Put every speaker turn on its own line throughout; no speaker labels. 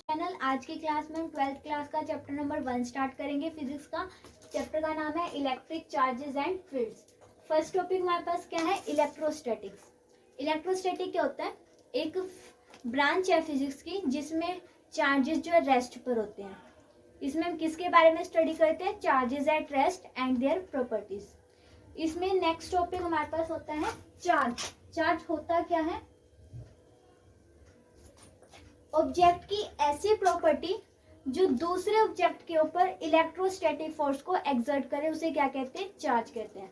Channel. आज की class में हम 12th क्लास का चैप्टर नंबर 1 स्टार्ट करेंगे फिजिक्स का। चैप्टर का नाम है electric charges and fields. First topic हमारे पास क्या है? इलेक्ट्रोस्टैटिक्स। इलेक्ट्रोस्टैटिक क्या होता है? एक ब्रांच है फिजिक्स की जिसमें चार्जेस जो है रेस्ट पर होते हैं। इसमें हम किसके बारे में स्टडी करते हैं? Charges at rest and their properties. इसमें नेक्स्ट टॉपिक हमारे पास होता है चार्ज। चार्ज होता क्या है? ऑब्जेक्ट की ऐसी प्रॉपर्टी जो दूसरे ऑब्जेक्ट के ऊपर इलेक्ट्रोस्टैटिक फोर्स को एक्सर्ट करे, उसे क्या कहते हैं? चार्ज कहते हैं।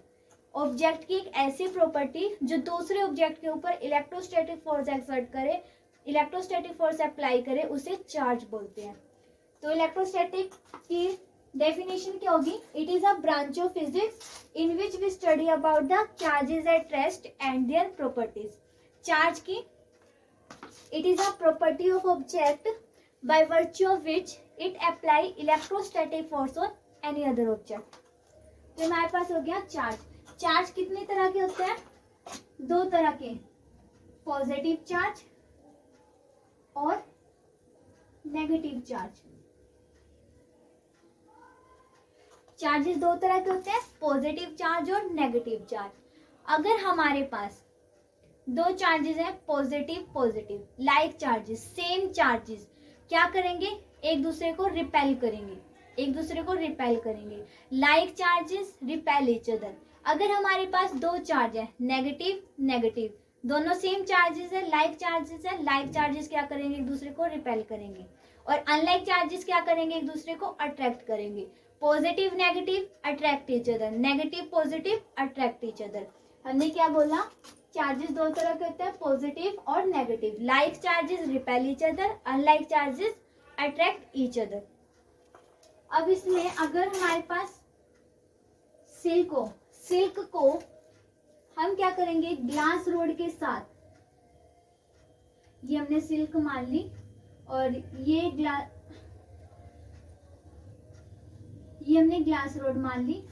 ऑब्जेक्ट की एक ऐसी प्रॉपर्टी जो दूसरे ऑब्जेक्ट के ऊपर इलेक्ट्रोस्टैटिक फोर्स एक्सर्ट करे, इलेक्ट्रोस्टैटिक फोर्स अप्लाई करे, उसे चार्ज बोलते हैं। तो इलेक्ट्रोस्टैटिक की डेफिनेशन क्या होगी? It is a branch of physics in which we study about the charges at rest and their properties. Charge की it is a property of object by virtue of which it apply electrostatic force on any other object। तो हमारे पास हो गया charge. Charge कितने तरह के होते हैं? दो तरह के, पॉजिटिव चार्ज और नेगेटिव चार्ज। चार्जेस दो तरह के होते हैं, पॉजिटिव चार्ज और नेगेटिव चार्ज। अगर हमारे पास दो चार्जेस हैं, positive positive, like charges, same charges, क्या करेंगे? एक दूसरे को रिपेल करेंगे, एक दूसरे को रिपेल करेंगे। Like charges repel each other. अगर हमारे पास दो चार्ज है, नेगेटिव नेगेटिव, दोनों सेम चार्जेस है, लाइक चार्जेस है, लाइक चार्जेस क्या करेंगे? एक दूसरे को रिपेल करेंगे। और अनलाइक चार्जेस क्या करेंगे? एक दूसरे को अट्रैक्ट करेंगे। Positive negative attract each other, negative positive attract each other. हमने क्या बोला? चार्जेस दो तरह के होते हैं, पॉजिटिव और negative. Like charges repel each other, unlike charges attract each other. अब इसमें अगर हमारे पास सिल्क को हम क्या करेंगे? ग्लास रोड के साथ, ये हमने सिल्क मान ली और ये हमने ग्लास रोड मान ली।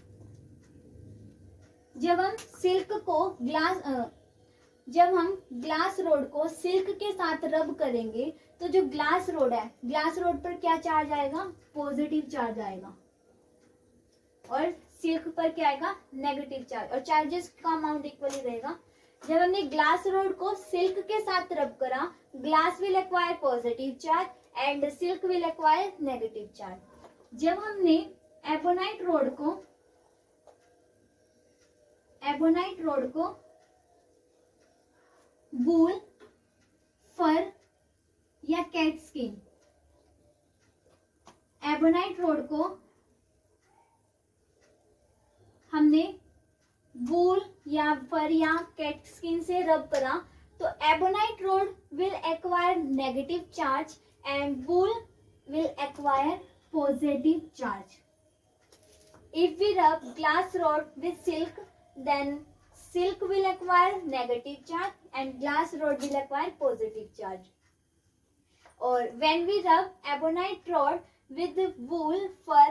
जब हम ग्लास रोड को सिल्क के साथ रब करेंगे तो जो ग्लास रोड है, ग्लास रोड पर क्या चार्ज आएगा? पॉजिटिव चार्ज आएगा। और सिल्क पर क्या आएगा? Negative charge. और चार्जेस का अमाउंट इक्वली रहेगा। जब हमने ग्लास रोड को सिल्क के साथ रब करा, glass will acquire positive charge and silk will acquire negative charge. जब हमने एबोनाइट रोड को वूल, फर या कैट स्किन, एबोनाइट रोड को हमने वूल या फर या कैट स्किन से रब करा तो ebonite rod will acquire negative charge and wool will acquire positive charge. If we rub glass rod with silk, then silk will acquire negative charge and glass rod will acquire positive charge. Or when we rub ebonite rod with wool, fur,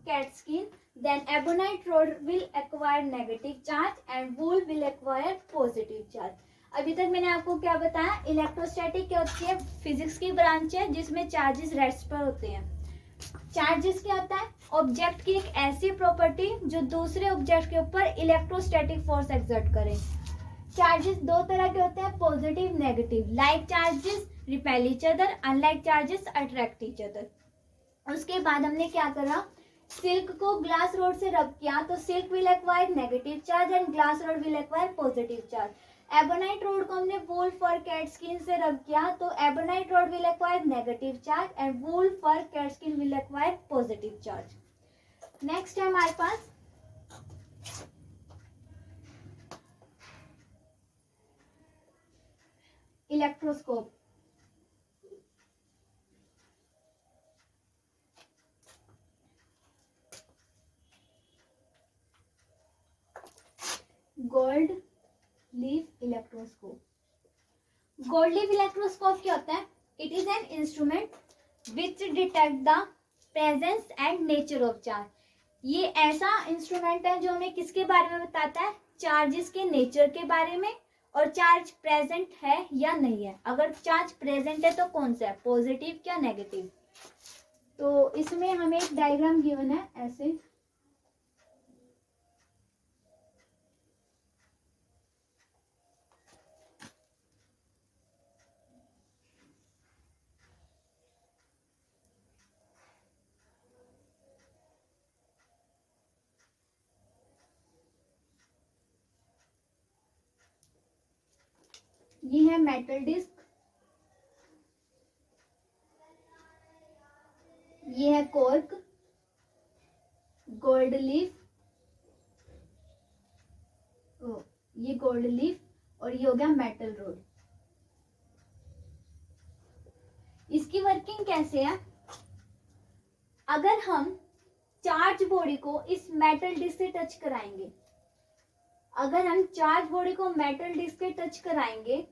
cat skin, then ebonite rod will acquire negative charge and wool will acquire positive charge. अभी तक मैंने आपको क्या बताया? Electrostatic क्या होती है? Physics की ब्रांच है जिसमें चार्जेस रेस्ट पर होते हैं। चार्जेस क्या होता है? ऑब्जेक्ट की एक ऐसी प्रॉपर्टी जो दूसरे ऑब्जेक्ट के ऊपर इलेक्ट्रोस्टैटिक फोर्स एक्सर्ट करे। चार्जेस दो तरह के होते हैं, positive negative. Like charges repel each other, unlike charges attract each other. उसके बाद हमने क्या करा? सिल्क को ग्लास रोड से रब किया तो silk will acquire negative charge and glass rod will acquire positive charge. Ebonite road को हमने वूल, फर, कैट स्किन से रब किया तो ebonite rod will acquire negative charge and wool, fur, cat skin will acquire positive charge. Next है हमारे पास electroscope. Gold leaf electroscope. Gold leaf electroscope क्या होता है? It is an instrument which detect the presence and nature of charge. ये ऐसा instrument है जो हमें किसके बारे में बताता है? चार्जेस के नेचर के बारे में और चार्ज प्रेजेंट है या नहीं है। अगर चार्ज प्रेजेंट है तो कौन सा है, पॉजिटिव क्या नेगेटिव। तो इसमें हमें एक डायग्राम गिवन है ऐसे, ये है मेटल डिस्क, ये है कॉर्क, गोल्ड लीफ, ये गोल्ड लीफ, और ये हो गया मेटल रोड। इसकी वर्किंग कैसे है, अगर हम चार्ज बॉडी को इस मेटल डिस्क से टच कराएंगे, अगर हम चार्ज बॉडी को मेटल डिस्क से टच कराएंगे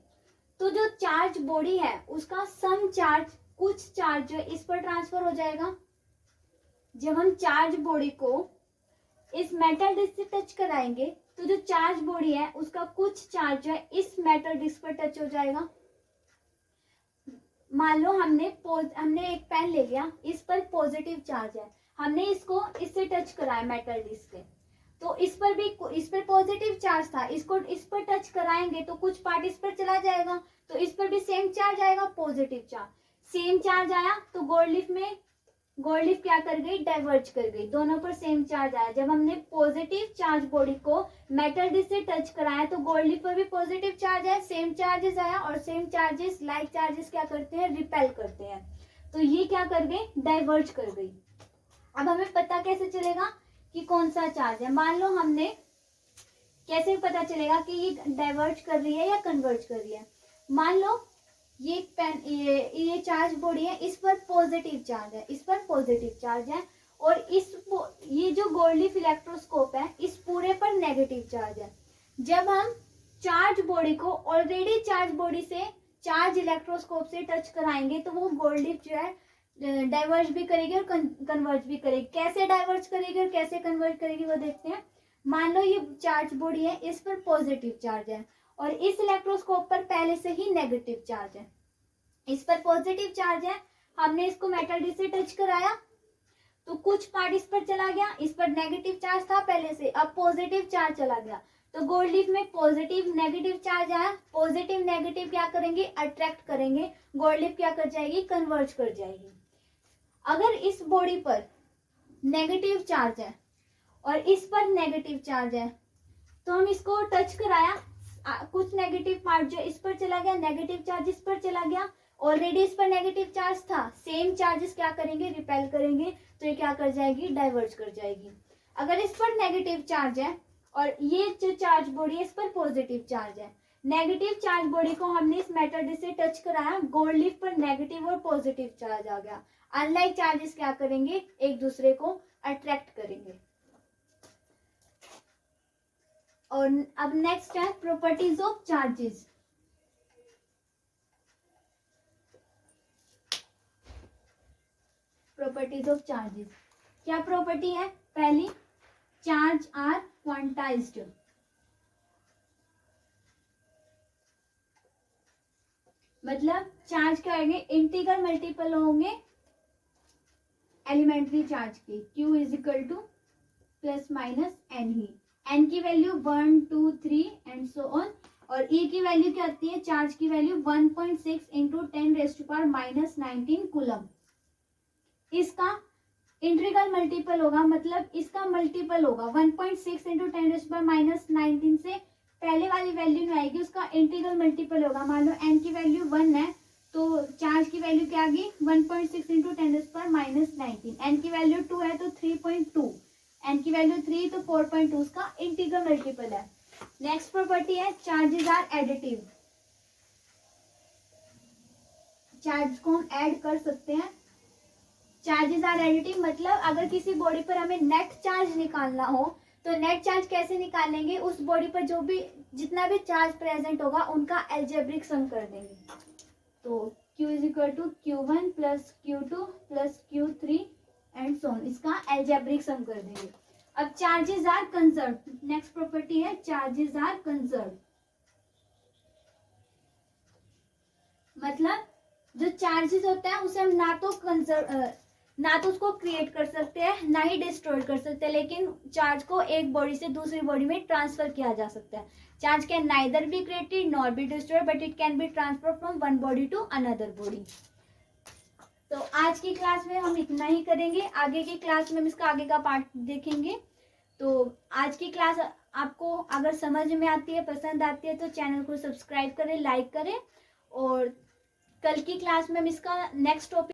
तो जो चार्ज बॉडी है उसका सम चार्ज, कुछ चार्ज जो इस पर ट्रांसफर हो जाएगा। जब हम चार्ज बॉडी को इस मेटल डिस्क से टच कराएंगे तो जो चार्ज बॉडी है उसका कुछ चार्ज है इस मेटल डिस्क पर टच हो जाएगा। मान लो हमने एक पेन ले लिया, इस पर पॉजिटिव चार्ज है, हमने इसको इससे टच कराया मेटल डिस्क से, तो इस पर पॉजिटिव चार्ज था, इसको इस पर टच कराएंगे तो कुछ पार्ट इस पर चला जाएगा, तो इस पर भी सेम चार्ज आएगा, पॉजिटिव चार्ज। सेम चार्ज आया तो गोल्ड लीफ क्या कर गई, डाइवर्ज कर गई, दोनों पर सेम चार्ज आया। जब हमने पॉजिटिव चार्ज बॉडी को मेटल डिस्क से टच कराया तो गोल्ड लीफ पर भी पॉजिटिव चार्ज है, सेम चार्जेस आया, और सेम चार्जेस लाइक चार्जेस क्या करते हैं, रिपेल करते हैं, तो ये क्या कर गई, डाइवर्ज कर गई। अब हमें पता कैसे चलेगा कि कौन सा चार्ज है, मान लो हमने, कैसे पता चलेगा कि ये डाइवर्ज कर रही है या कन्वर्ज कर रही है। मान लो ये पेन, ये चार्ज बॉडी है, इस पर पॉजिटिव चार्ज है, इस पर पॉजिटिव चार्ज है, और ये जो गोल्ड लीफ इलेक्ट्रोस्कोप है इस पूरे पर नेगेटिव चार्ज है। जब हम चार्ज बॉडी को ऑलरेडी चार्ज बॉडी से चार्ज इलेक्ट्रोस्कोप से टच कराएंगे तो वो गोल्ड लीफ जो है डाइवर्ज भी करेगी और कन्वर्ज भी करेगी। कैसे डाइवर्ज करेगी और कैसे कन्वर्ज करेगी वो देखते हैं। मान लो ये चार्ज बॉडी है, इस पर पॉजिटिव चार्ज है और इस इलेक्ट्रोस्कोप पर पहले से ही नेगेटिव चार्ज है। इस पर पॉजिटिव चार्ज है, हमने इसको मेटल डिस्क से टच कराया तो कुछ पार्ट इस पर चला गया, इस पर नेगेटिव चार्ज था पहले से, अब पॉजिटिव चार्ज चला गया, तो गोल्ड लीफ में पॉजिटिव नेगेटिव चार्ज आया, पॉजिटिव नेगेटिव क्या करेंगे, अट्रैक्ट करेंगे, गोल्ड लीफ क्या कर जाएगी, कन्वर्ज कर जाएगी। अगर इस बॉडी पर नेगेटिव चार्ज है और इस पर नेगेटिव चार्ज है तो हम इसको टच कराया, कुछ नेगेटिव पार्ट जो इस पर चला गया, नेगेटिव चार्ज इस पर चला गया, ऑलरेडी इस पर नेगेटिव चार्ज था, सेम चार्जेस क्या करेंगे, रिपेल करेंगे, तो ये क्या कर जाएगी, डाइवर्ज कर जाएगी। अगर इस पर नेगेटिव चार्ज है और ये जो चार्ज बॉडी है इस पर पॉजिटिव चार्ज है, नेगेटिव चार्ज बॉडी को हमने इस मेटल डिस्क से टच कराया, गोल्ड लीफ पर नेगेटिव और पॉजिटिव चार्ज आ गया। अनलाइक चार्जेस क्या करेंगे, एक दूसरे को अट्रैक्ट करेंगे। और अब नेक्स्ट है properties of charges. Properties of charges, क्या प्रॉपर्टी है, पहली, चार्ज आर क्वांटाइज्ड, मतलब चार्ज क्या होंगे, इंटीग्रल मल्टीपल होंगे एलिमेंट्री चार्ज के, Q is equal to plus minus n ही, एन की वैल्यू 1 2 3 एंड सो ऑन, और E की वैल्यू क्या आती है, चार्ज की वैल्यू 1.6 इंटू 10⁻⁻19 कूलम। इसका इंटीग्रल मल्टीपल होगा, मतलब इसका मल्टीपल होगा 1.6 इंटू 10⁻⁻19 से पहले वाली वैल्यू नहीं आएगी, उसका इंटीग्रल मल्टीपल होगा। मान लो n की वैल्यू 1 है तो चार्ज की वैल्यू क्या आ गई, 1.6 इंटू 10⁻⁻19, n की वैल्यू 2 है तो 3.2, n की वैल्यू 3 तो 4.2, उसका इंटीग्रल मल्टीपल है। नेक्स्ट प्रॉपर्टी है चार्जेस आर एडिटिव, चार्ज को हम ऐड कर सकते हैं। चार्जेस आर एडिटिव मतलब अगर किसी बॉडी पर हमें नेट चार्ज निकालना हो तो नेट चार्ज कैसे निकालेंगे, उस बॉडी पर जो भी जितना भी चार्ज प्रेजेंट होगा उनका एल्जेब्रिक सम कर देंगे। तो Q is equal to Q1 plus Q2 plus Q3 and so on, इसका एल्जेब्रिक सम कर देंगे। अब charges are conserve, next property है चार्जेस आर कंजर्व। मतलब जो चार्जेस होता है उसे हम ना तो उसको क्रिएट कर सकते हैं ना ही डिस्ट्रॉय कर सकते हैं, लेकिन चार्ज को एक बॉडी से दूसरी बॉडी में ट्रांसफर किया जा सकता है. Charge can neither be created nor be destroyed but it can be transfer from one body to another body. तो आज की क्लास में हम इतना ही करेंगे. आगे की क्लास में हम इसका आगे का पार्ट देखेंगे. तो आज की क्लास आपको अगर समझ में आती है, पसंद आती है, तो चैनल को सब्सक्राइब करें, लाइक करें. और कल की क्लास में हम इसका नेक्स्ट टॉपिक